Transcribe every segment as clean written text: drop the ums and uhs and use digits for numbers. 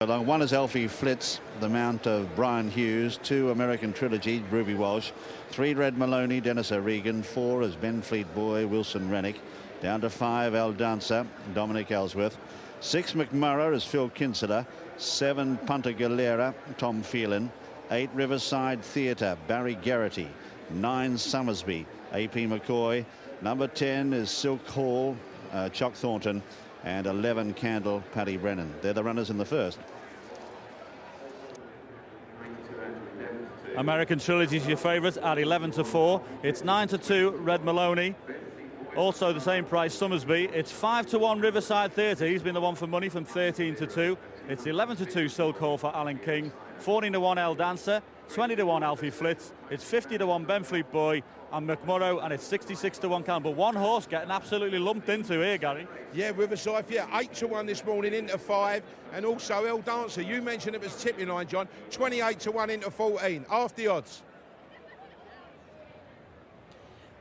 Along one is Alfie Flitz, the mount of Brian Hughes. 2 American Trilogy, Ruby Walsh. 3 Red Maloney, Dennis O'Regan. 4 is Ben Fleetboy, Wilson Rennick. Down to 5 El Dancer, Dominic Ellsworth. 6 McMurrough is Phil Kinsella. 7 Punta Galera, Tom Phelan. 8 Riverside Theatre, Barry Garrity. 9 Somersby, AP McCoy. Number 10 is Silk Hall, Chock Thornton. And 11 Candle, Paddy Brennan. They're the runners in the first. American Trilogy is your favourite at 11-4. It's 9-2 Red Maloney. Also the same price Somersby. It's 5-1 Riverside Theatre. He's been the one for money from 13-2. It's 11-2 Silk Hall for Alan King. 14-1 El Dancer. 20-1 Alfie Flitz. It's 50-1 Ben Fleetboy and McMurrough, and it's 66-1 Campbell. One horse getting absolutely lumped into here, Gary. Yeah, Riverside, yeah, 8-1 this morning into 5, and also El Dancer. You mentioned it was tipping line, John. 28-1 into 14, half the odds.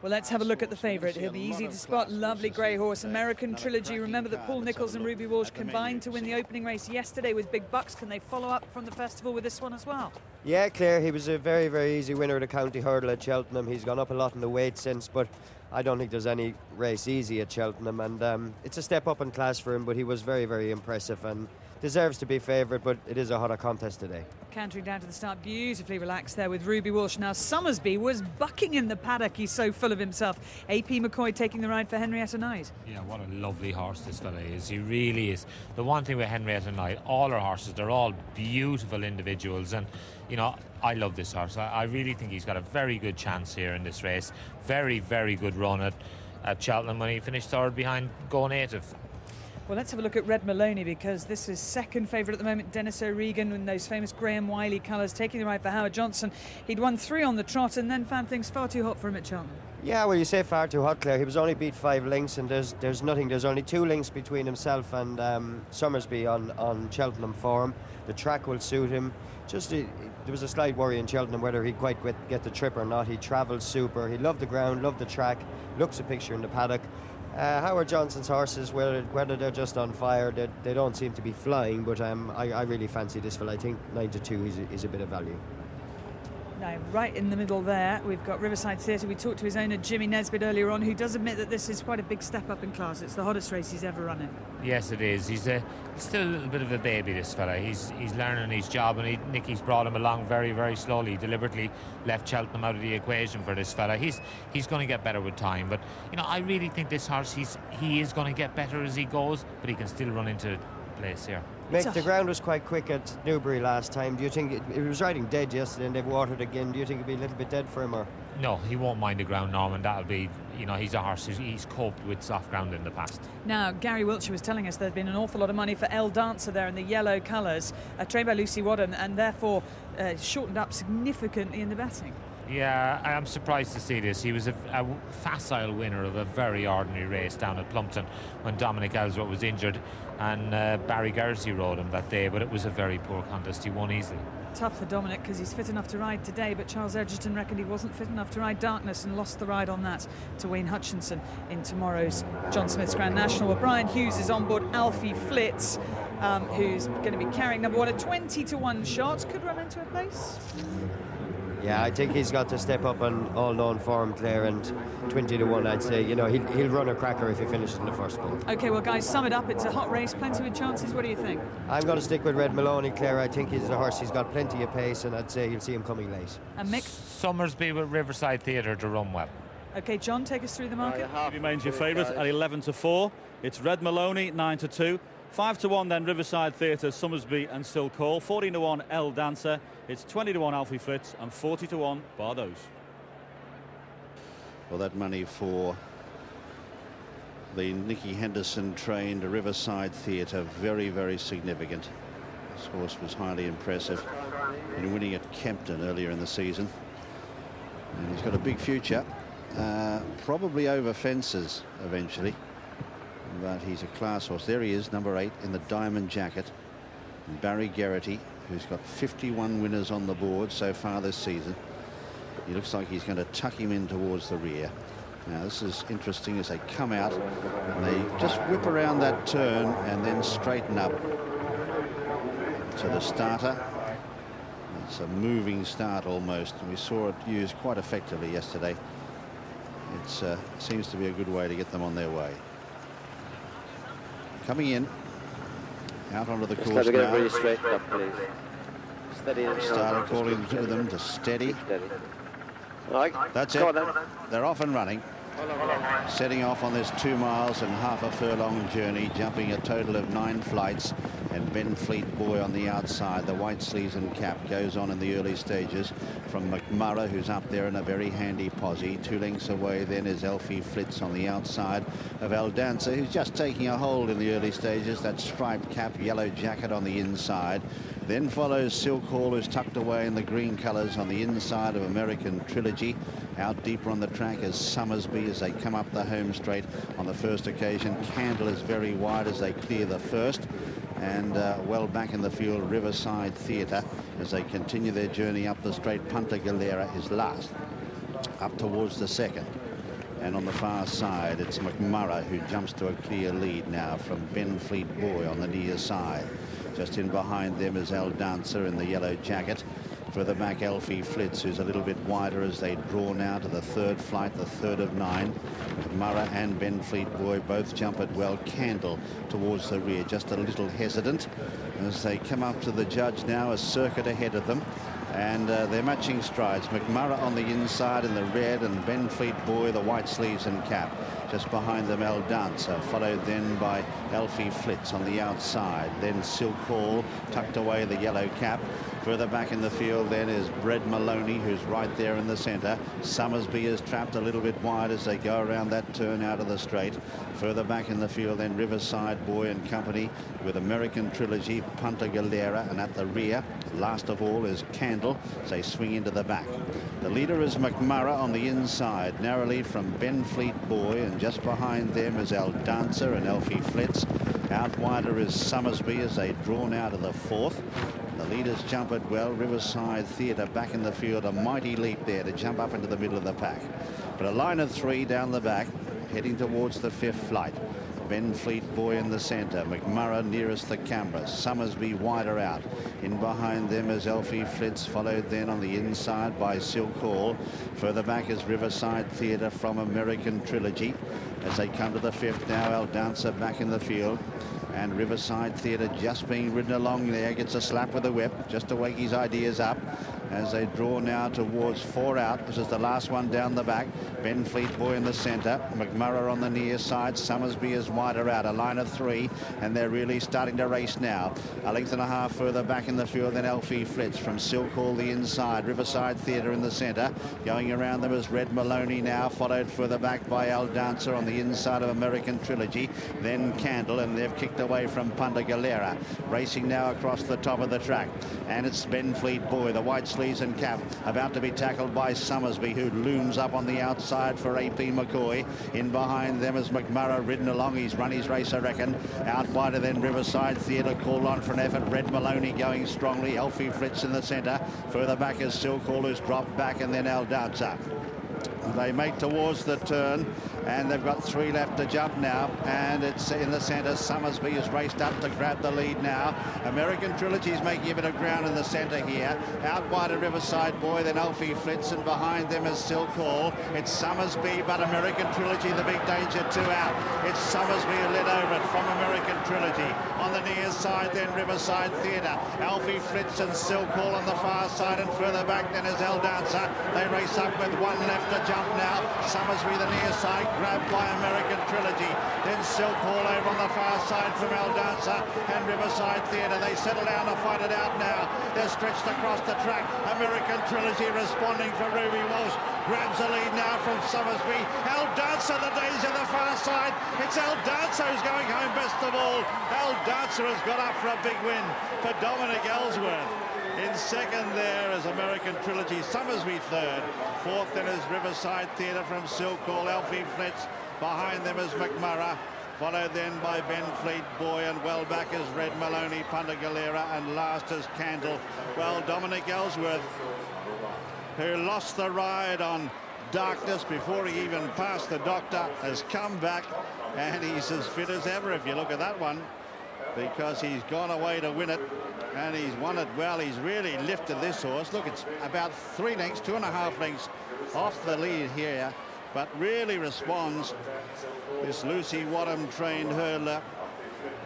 Well, let's have a look at the favourite. He'll be easy to spot. Lovely grey horse, American Trilogy. Remember that Paul Nicholls and Ruby Walsh combined to win the opening race yesterday with big bucks. Can they follow up from the festival with this one as well? Yeah, Claire, he was a very, very easy winner of the county hurdle at Cheltenham. He's gone up a lot in the weight since, but I don't think there's any race easy at Cheltenham. And it's a step up in class for him, but he was very, very impressive and deserves to be favourite, but it is a harder contest today. Cantering down to the start, beautifully relaxed there with Ruby Walsh. Now, Somersby was bucking in the paddock. He's so full of himself. AP McCoy taking the ride for Henrietta Knight. Yeah, what a lovely horse this fella is. He really is. The one thing with Henrietta Knight, all her horses, they're all beautiful individuals. And, you know, I love this horse. I really think he's got a very good chance here in this race. Very, very good run at Cheltenham when he finished third behind Go Native. Well, let's have a look at Red Maloney, because this is second favourite at the moment. Dennis O'Regan in those famous Graham Wiley colours, taking the ride for Howard Johnson. He'd won 3 on the trot and then found things far too hot for him at Cheltenham. Yeah, well, you say far too hot, Claire. He was only beat 5 lengths, and there's nothing. There's only 2 lengths between himself and Somersby on Cheltenham for him. The track will suit him. There was a slight worry in Cheltenham whether he'd quite get the trip or not. He travelled super. He loved the ground, loved the track. Looks a picture in the paddock. Howard Johnson's horses, whether they're just on fire, they don't seem to be flying, but I really fancy this fella. I think 9-2 is a bit of value. Now, right in the middle there, we've got Riverside Theatre. We talked to his owner, Jimmy Nesbitt, earlier on, who does admit that this is quite a big step up in class. It's the hottest race he's ever run in. Yes, it is. He's still a little bit of a baby, this fella. He's learning his job, and Nicky's brought him along very, very slowly. He deliberately left Cheltenham out of the equation for this fella. He's going to get better with time, but you know, I really think this horse, he is going to get better as he goes, but he can still run into place here. Mick, the ground was quite quick at Newbury last time. Do you think it was riding dead yesterday and they've watered again? Do you think it'll be a little bit dead for him? Or? No, he won't mind the ground, Norman. That'll be, you know, he's a horse. He's coped with soft ground in the past. Now, Gary Wiltshire was telling us there'd been an awful lot of money for El Dancer there in the yellow colours, trained by Lucy Wadden, and therefore shortened up significantly in the betting. Yeah, I'm surprised to see this. He was a facile winner of a very ordinary race down at Plumpton when Dominic Ellsworth was injured, and Barry Garrity rode him that day, but it was a very poor contest. He won easily. Tough for Dominic because he's fit enough to ride today, but Charles Edgerton reckoned he wasn't fit enough to ride Darkness and lost the ride on that to Wayne Hutchinson in tomorrow's John Smith's Grand National. Well, Brian Hughes is on board Alfie Flitz, who's going to be carrying number 1 at 20-1 shots. Could run into a place. Yeah, I think he's got to step up on all known form, Claire, and 20-1, I'd say. You know, he'll run a cracker if he finishes in the first ball. OK, well, guys, sum it up. It's a hot race, plenty of chances. What do you think? I'm going to stick with Red Maloney, Claire. I think he's a horse. He's got plenty of pace, and I'd say you'll see him coming late. And Mick? Somersby with Riverside Theatre to run well. OK, John, take us through the market. He remains your favourite at 11-4. It's Red Maloney, 9-2. 5-1 then Riverside Theatre, Somersby and Silk Hall. 14-1 El Dancer. It's 20-1 Alfie Flitz and 40-1 Bardos. Well, that money for the Nicky Henderson trained Riverside Theatre, very, very significant. This horse was highly impressive in winning at Kempton earlier in the season. And he's got a big future, probably over fences eventually. But he's a class horse. There he is, number 8 in the diamond jacket. Barry Garrity, who's got 51 winners on the board so far this season. He looks like he's going to tuck him in towards the rear. Now, this is interesting as they come out and they just whip around that turn and then straighten up. to the starter. It's a moving start almost. We saw it used quite effectively yesterday. It seems to be a good way to get them on their way. Coming in, out onto the course Get now. really straight up, please. Steady. Started calling to them to steady. Right. That's Go it. on, then. They're off and running. Setting off on this 2 miles and half a furlong journey, jumping a total of 9 flights. And Ben Fleet Boy on the outside, the white sleeves and cap, goes on in the early stages from McMurray, who's up there in a very handy posse. 2 lengths away then is Elfie Flitz on the outside of El Dancer, who's just taking a hold in the early stages. That striped cap, yellow jacket on the inside. Then follows Silk Hall, who's tucked away in the green colours on the inside of American Trilogy. Out deeper on the track is Somersby as they come up the home straight on the first occasion. Candle is very wide as they clear the first. And well back in the field, Riverside Theatre as they continue their journey up the straight. Punta Galera is last, up towards the second. And on the far side, it's McMurray who jumps to a clear lead now from Ben Fleet Boy on the near side. Just in behind them is El Dancer in the yellow jacket. Further back, Elfie Flitz, who's a little bit wider as they draw now to the third flight, the third of 9. McMurray and Ben Fleet Boy both jump it well. Candle towards the rear, just a little hesitant as they come up to the judge now, a circuit ahead of them. And they're matching strides. McMurray on the inside in the red, and Ben Fleet Boy, the white sleeves and cap. Just behind them, El Dancer, followed then by Elfie Flitz on the outside. Then Silk Hall, tucked away the yellow cap. Further back in the field then is Red Maloney, who's right there in the centre. Somersby is trapped a little bit wide as they go around that turn out of the straight. Further back in the field then Riverside Boy and company with American Trilogy, Punta Galera, and at the rear, last of all, is Candle as they swing into the back. The leader is McMurray on the inside, narrowly from Ben Fleet Boy, and just behind them is El Dancer and Elfie Flitz. Out wider is Somersby as they draw now to the fourth. The leaders jump it well. Riverside Theatre back in the field, a mighty leap there to jump up into the middle of the pack. But a line of 3 down the back, heading towards the 5th flight. Ben Fleet Boy in the centre, McMurray nearest the camera, Somersby wider out. In behind them is Elfie Flitz, followed then on the inside by Silk Hall. Further back is Riverside Theatre from American Trilogy. As they come to the 5th now, El Dancer back in the field. And Riverside Theatre just being ridden along there, gets a slap with the whip just to wake his ideas up as they draw now towards 4 out. This is the last one down the back. Ben Fleet Boy in the centre, McMurray on the near side, Somersby is wider out, a line of 3, and they're really starting to race now. A length and a half further back in the field than Elfie Flitz from Silk Hall the inside, Riverside Theatre in the centre. Going around them is Red Maloney now, followed further back by El Dancer on the inside of American Trilogy, then Candle, and they've kicked away from Punta Galera. Racing now across the top of the track, and it's Ben Fleet Boy, the white sleeves and cap, about to be tackled by Somersby, who looms up on the outside for AP McCoy. In behind them is McMurray, ridden along. He's run his race, I reckon. Out wider than Riverside Theatre, called on for an effort. Red Maloney going strongly. Elfie Flitz in the centre. Further back is Silk Hall, who's dropped back, and then El Dancer. They make towards the turn, and they've got 3 left to jump now, and it's in the centre. Somersby has raced up to grab the lead now. American Trilogy is making a bit of ground in the centre here. Out wide of Riverside Boy, then Elfie Flitz, and behind them is Silk Hall. It's Somersby, but American Trilogy the big danger. 2 out. It's Somersby who led over it from American Trilogy. On the near side then Riverside Theatre. Elfie Flitz and Silk Hall on the far side, and further back then is El Dancer. They race up with 1 left to jump now. Somersby the near side, grabbed by American Trilogy. Then Silk Hall over on the far side from El Dancer and Riverside Theatre. They settle down to fight it out now. They're stretched across the track. American Trilogy responding for Ruby Walsh. Grabs the lead now from Somersby. El Dancer, the danger the far side. It's El Dancer who's going home best of all. El Dancer has got up for a big win for Dominic Ellsworth. In second there is American Trilogy, Somersby third. Fourth then is Riverside Theatre from Silk Hall, Elfie Flitz. Behind them is McMurray, followed then by Ben Fleet Boy, and well back is Red Maloney, Punta Galera, and last is Candle. Well, Dominic Ellsworth, who lost the ride on Darkness before he even passed the doctor, has come back, and he's as fit as ever if you look at that one, because he's gone away to win it. And he's won it well. He's really lifted this horse. Look, it's about 3 lengths, 2.5 lengths off the lead here, but really responds. This Lucy Wadham trained hurdler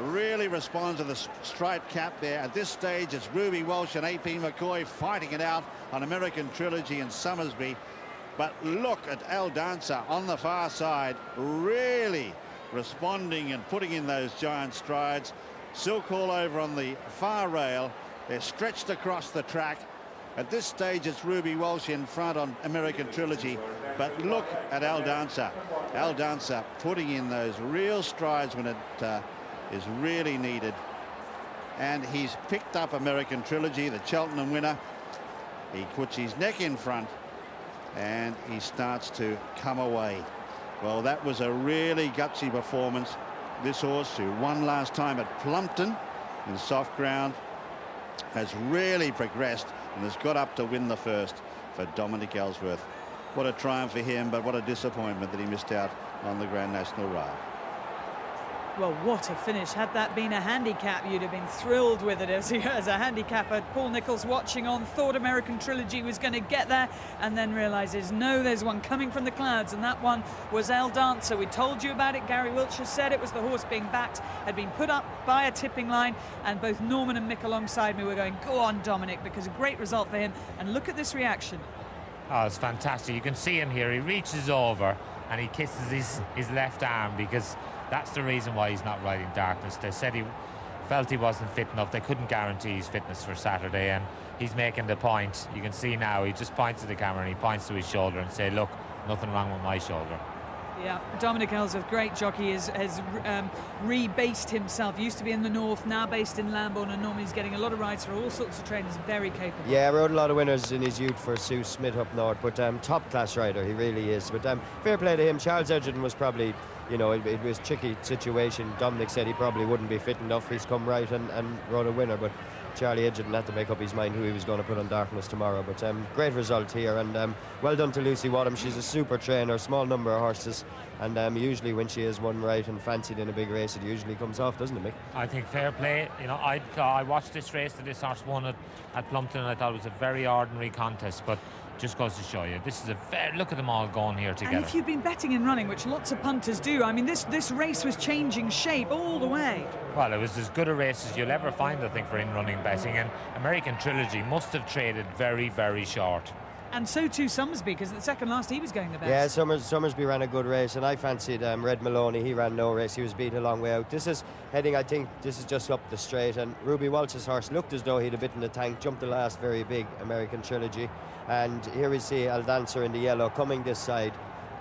really responds to the striped cap there. At this stage, it's Ruby Walsh and AP McCoy fighting it out on American Trilogy and Somersby. But look at El Dancer on the far side, really responding and putting in those giant strides. Silk Hall over on the far rail. They're stretched across the track. At this stage, it's Ruby Walsh in front on American Trilogy. But look at El Dancer. El Dancer putting in those real strides when it is really needed. And he's picked up American Trilogy, the Cheltenham winner. He puts his neck in front and he starts to come away. Well, that was a really gutsy performance. This horse, who won last time at Plumpton in soft ground, has really progressed and has got up to win the first for Dominic Ellsworth. What a triumph for him, but what a disappointment that he missed out on the Grand National ride. Well, what a finish. Had that been a handicap, you'd have been thrilled with it. As a handicapper, Paul Nicholls watching on, thought American Trilogy was going to get there, and then realises, no, there's one coming from the clouds, and that one was El Dancer. We told you about it. Gary Wiltshire said it was the horse being backed, had been put up by a tipping line, and both Norman and Mick alongside me were going, go on, Dominic, because a great result for him. And look at this reaction. Oh, it's fantastic. You can see him here. He reaches over and he kisses his left arm, because that's the reason why he's not riding Darkness. They said he felt he wasn't fit enough. They couldn't guarantee his fitness for Saturday, and he's making the point. You can see now he just points to the camera and he points to his shoulder and say, look, nothing wrong with my shoulder. Yeah, Dominic Ellsworth, great jockey, has rebased himself. He used to be in the north, now based in Lambourne, and normally he's getting a lot of rides for all sorts of trainers. Very capable. Yeah, rode a lot of winners in his youth for Sue Smith up north, but top class rider, he really is. But fair play to him. Charles Edgerton was probably, you know, it was a tricky situation. Dominic said he probably wouldn't be fit enough. He's come right and rode a winner, but Charlie Edgerton had to make up his mind who he was going to put on Darkness tomorrow. But great result here, and well done to Lucy Wadham. She's a super trainer, small number of horses, and usually when she is one right and fancied in a big race, it usually comes off, doesn't it, Mick? I think fair play. You know, I watched this race that this horse won at Plumpton, and I thought it was a very ordinary contest, but just goes to show you, this is a very, look at them all going here together. And if you've been betting and running, which lots of punters do, I mean, this race was changing shape all the way. Well, it was as good a race as you'll ever find, I think, for in-running betting, and American Trilogy must have traded very, very short. And so too Somersby, because the second last he was going the best. Yeah, Somersby ran a good race, and I fancied Red Maloney. He ran no race. He was beat a long way out. This is heading, I think, this is just up the straight, and Ruby Walsh's horse looked as though he'd a bit in the tank, jumped the last very big American Trilogy. And here we see El Dancer in the yellow coming this side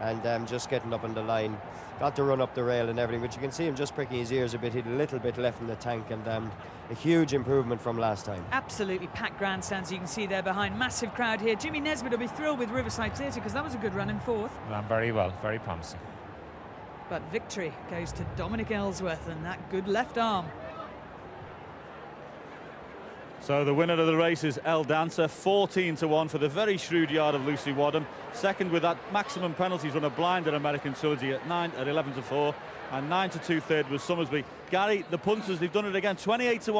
and just getting up on the line. Got to run up the rail and everything, but you can see him just pricking his ears a bit. He had a little bit left in the tank, and a huge improvement from last time. Absolutely packed grandstands, you can see there behind. Massive crowd here. Jimmy Nesbitt will be thrilled with Riverside Theatre, because that was a good run in fourth. Ran very well, very promising. But victory goes to Dominic Ellsworth and that good left arm. So the winner of the race is El Dancer, 14-1 for the very shrewd yard of Lucy Wadham. Second with that maximum penalties run a blind at American Trilogy at 11-4, and 9-2 third was Somersby. Gary, the punters, they've done it again, 28-1.